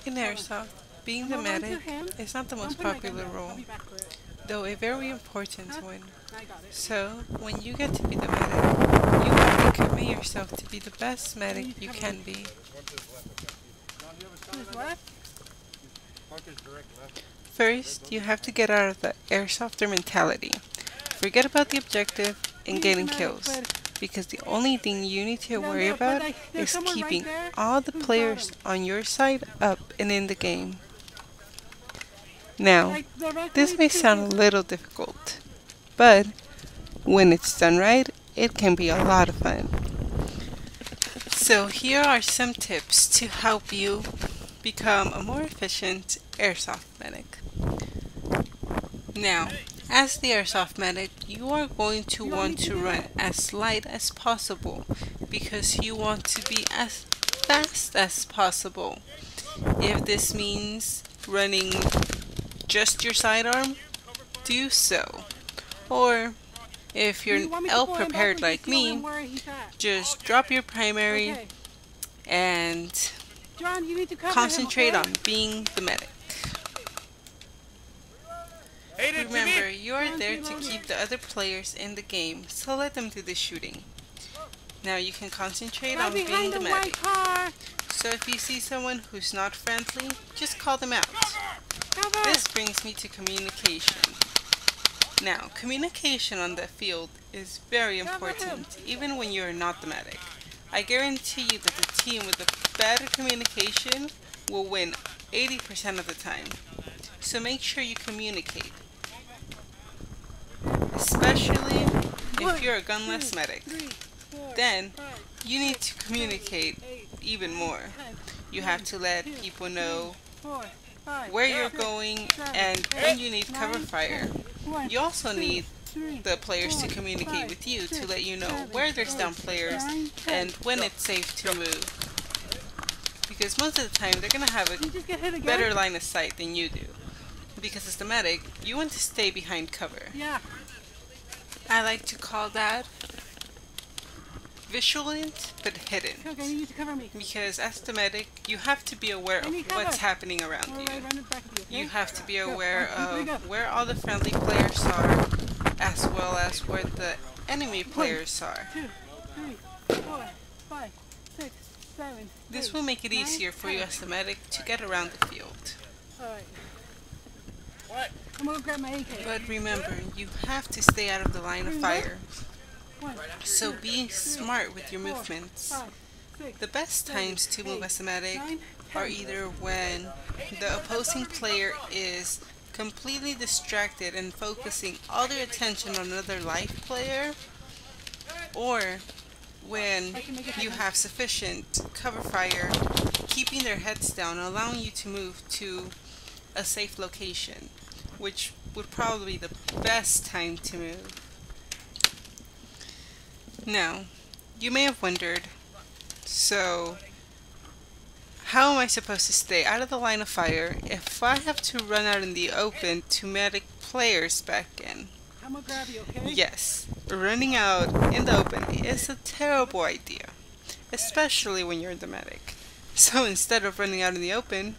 In Airsoft, being the medic is not the most popular role, though a very important one. So, when you get to be the medic, you have to commit yourself to be the best medic you can be. First, you have to get out of the airsofter mentality. Forget about the objective and getting kills, because the only thing you need to worry about is keeping all the players on your side up and in the game. Now, this may sound a little difficult, but when it's done right, it can be a lot of fun. So here are some tips to help you become a more efficient airsoft medic. Now, as the airsoft medic, you are going to want to run as light as possible because you want to be as fast as possible. If this means running just your sidearm, do so. Or if you're ill prepared like me, just drop your primary and concentrate on being the medic. Remember, you're there to keep the other players in the game, so let them do the shooting. Now you can concentrate on being the medic. So if you see someone who's not friendly, just call them out. This brings me to communication. Now, communication on the field is very important, even when you're not the medic. I guarantee you that the team with the better communication will win 80% of the time. So make sure you communicate. Especially if you're a gunless medic. Then, you need to communicate even more. You have to let people know where you're going and when you need cover fire. You also need the players to communicate with you to let you know where there's down players and when it's safe to move. Because most of the time they're going to have a better line of sight than you do. Because as the medic, you want to stay behind cover. I like to call that vigilant but hidden. Because as the medic, you have to be aware of what's happening around you. You have to be aware of where all the friendly players are, as well as where the enemy players are. This will make it easier for you as the medic to get around the field. But remember, you have to stay out of the line of fire. So be smart with your movements. The best times to move as a medic are either when the opposing player is completely distracted and focusing all their attention on another live player, or when you have sufficient cover fire keeping their heads down, allowing you to move to a safe location, which would probably be the best time to move. Now, you may have wondered, so how am I supposed to stay out of the line of fire if I have to run out in the open to medic players back in? Yes, running out in the open is a terrible idea, especially when you're the medic. So instead of running out in the open,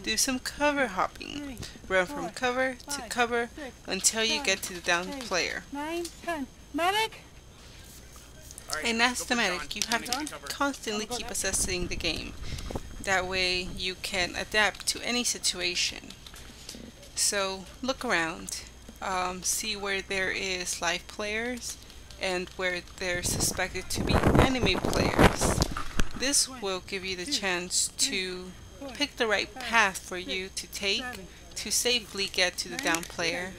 do some cover hopping. Run from cover to cover until you get to the downed player. And as the medic, you have to constantly keep assessing the game. That way you can adapt to any situation. So look around, see where there is live players and where there's suspected to be enemy players. This will give you the chance to pick the right path for you to take to safely get to the down player.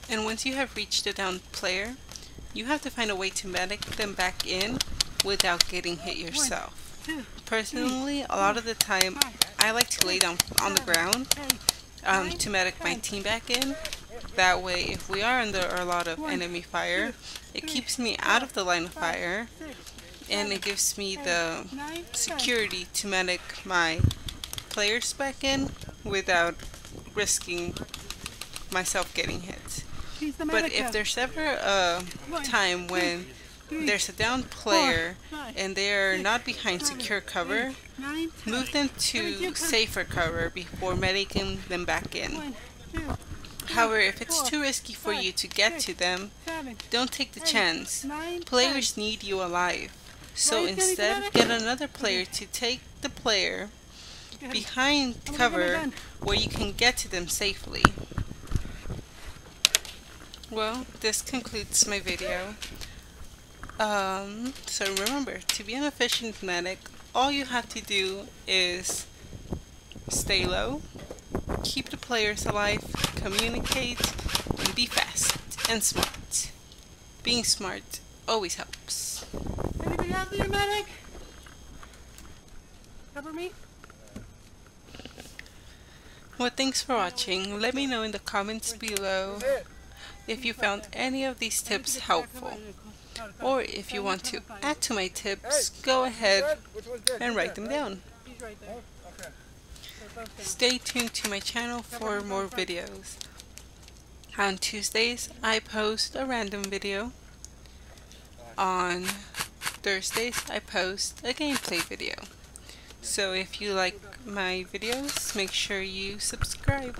And once you have reached the down player, you have to find a way to medic them back in without getting hit yourself. Personally, a lot of the time, I like to lay down on the ground to medic my team back in. That way, if we are under a lot of enemy fire, it keeps me out of the line of fire, and it gives me the security to medic my players back in without risking myself getting hit. But if there's ever a time when there's a downed player and they are not behind secure cover, move them to safer cover before medicing them back in. However, if it's too risky for you to get to them, don't take the chance. Players need you alive. So instead, get another player to take the player behind cover where you can get to them safely. Well, this concludes my video. So remember, to be an efficient medic, all you have to do is stay low, keep the players alive, communicate, and be fast and smart. Being smart always helps. Anything else, your medic? Cover me? Well, thanks for watching. Let me know in the comments below if you found any of these tips helpful. Or if you want to add to my tips, go ahead and write them down. Stay tuned to my channel for more videos. On Tuesdays, I post a random video. On Thursdays, I post a gameplay video. So if you like my videos, make sure you subscribe.